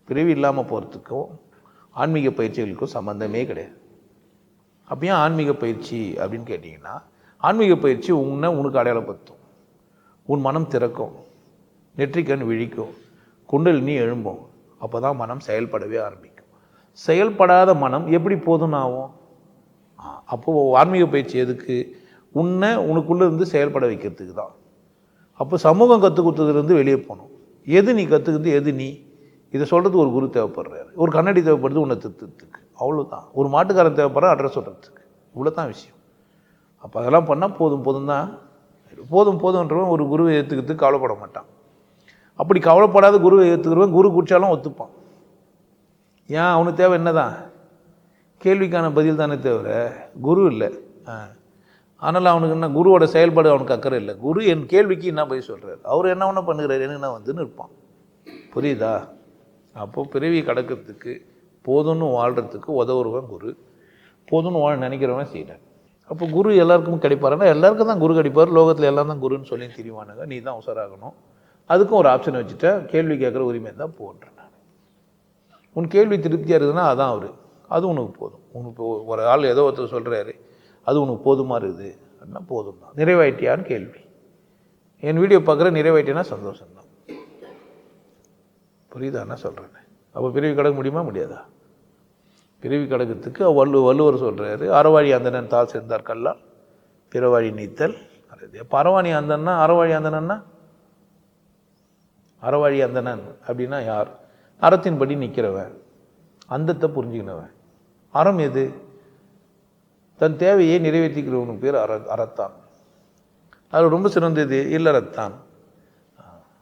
பிறவி இல்லாமல் போகிறதுக்கும் ஆன்மீக பயிற்சிகளுக்கும் சம்மந்தமே கிடையாது. அப்போ ஏன் ஆன்மீக பயிற்சி அப்படின்னு கேட்டிங்கன்னா, ஆன்மீக பயிற்சி உனக்கு அடையாளப்படுத்தும், உன் மனம் திறக்கும், நெற்றிக்கண் விழிக்கும், குண்டலினி எழும்பும். அப்போ தான் மனம் செயல்படவே ஆரம்பிக்கும். செயல்படாத மனம் எப்படி போதும்னு ஆகும்? அப்போது ஆன்மீக பயிற்சி எதுக்கு? உனக்குள்ளே இருந்து செயல்பட வைக்கிறதுக்கு தான். அப்போ சமூகம் கற்றுக் கொடுத்ததுலேருந்து வெளியே போகணும். எது நீ கற்றுக்கிறது, எது நீ? இதை சொல்கிறதுக்கு ஒரு குரு தேவைப்படுறாரு, ஒரு கண்ணாடி தேவைப்படுறது உன்னை திருத்தத்துக்கு, அவ்வளோதான். ஒரு மாட்டுக்காரன் தேவைப்படுற அட்ரஸ் சொல்கிறதுக்கு, இவ்வளோ தான் விஷயம். அப்போ அதெல்லாம் பண்ணால் போதும் தான். போதுன்றவன் ஒரு குருவை ஏற்றுக்கிறதுக்கு கவலைப்பட மாட்டான். அப்படி கவலைப்படாத குருவை ஏற்றுக்கிறவன் குரு குடித்தாலும் ஒத்துப்பான். ஏன்? அவனுக்கு தேவை என்ன தான்? கேள்விக்கான பதில் தானே தவிர குரு இல்லை. அதனால் அவனுக்கு என்ன, குருவோட செயல்பாடு அவனுக்கு அக்கறை இல்லை. குரு என் கேள்விக்கு என்ன பதில் சொல்கிறார், அவர் என்ன ஒன்று பண்ணுகிறார், என்ன வந்துன்னு இருப்பான். புரியுதா? அப்போது பிறவி கடக்கிறதுக்கு, போதும்னு வாழ்கிறதுக்கு உதவுறவன் குரு, போதும்னு நினைக்கிறவன் செய்கிறார். அப்போ குரு எல்லாருக்கும் கிடைப்பாருன்னா, எல்லாருக்கும் தான் குரு கிடைப்பார். லோகத்தில் எல்லாம் தான் குருன்னு சொல்லி தெரியுமானுங்க. நீ தான் உஷாராகணும். அதுக்கும் ஒரு ஆப்ஷன் வச்சுட்டா, கேள்வி கேட்குற உரிமை தான் போன்றேன் நான். உன் கேள்வி திருப்தியாக இருக்குதுன்னா அதான் அவர், அது உனக்கு போதும். உனக்கு ஒரு ஆள் ஏதோ ஒருத்தர் சொல்கிறாரு, அது உனக்கு போதுமா இருக்குது அப்படின்னா போதும் தான். நிறைவாயிட்டியான்னு கேள்வி. என் வீடியோ பார்க்குற நிறைவாயிட்டேன்னா சந்தோஷம்தான். புரியுதா என்ன சொல்கிறேன்னு? அப்போ பிறவி கடக்க முடியுமா, முடியாதா? பிறவி கடக்கிறதுக்கு வள்ளுவர் சொல்கிறாரு, அறவாழி அந்தணன் தாள் சேர்ந்தார் கல்லால் பிறவாழி நீத்தல் அறது. அப்போ அறவாணி அந்தன்னா, அறவாழி அந்தணன்னா, அறவாழி அந்தணன் அப்படின்னா யார்? அறத்தின்படி நிற்கிறவன், அந்தத்தை புரிஞ்சுக்கினவன். அறம் எது? தன் தேவையை நிறைவேற்றிக்கிறவனுக்கு பேர் அறத்தான். அது ரொம்ப சிறந்தது இல்லறத்தான்.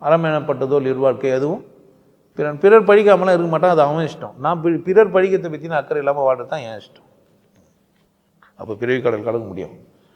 அறம் எனப்பட்டதோ இல்வாழ்க்கை, அதுவும் பிறர் படிக்காமலாம் இருக்க மாட்டான், அது அவன் இஷ்டம். நான் பிறர் படிக்கிறதை பற்றி நான் அக்கறை இல்லாமல் வாழ்றது தான் என் இஷ்டம். அப்போ பிறவி கடல் கடக்க முடியும்.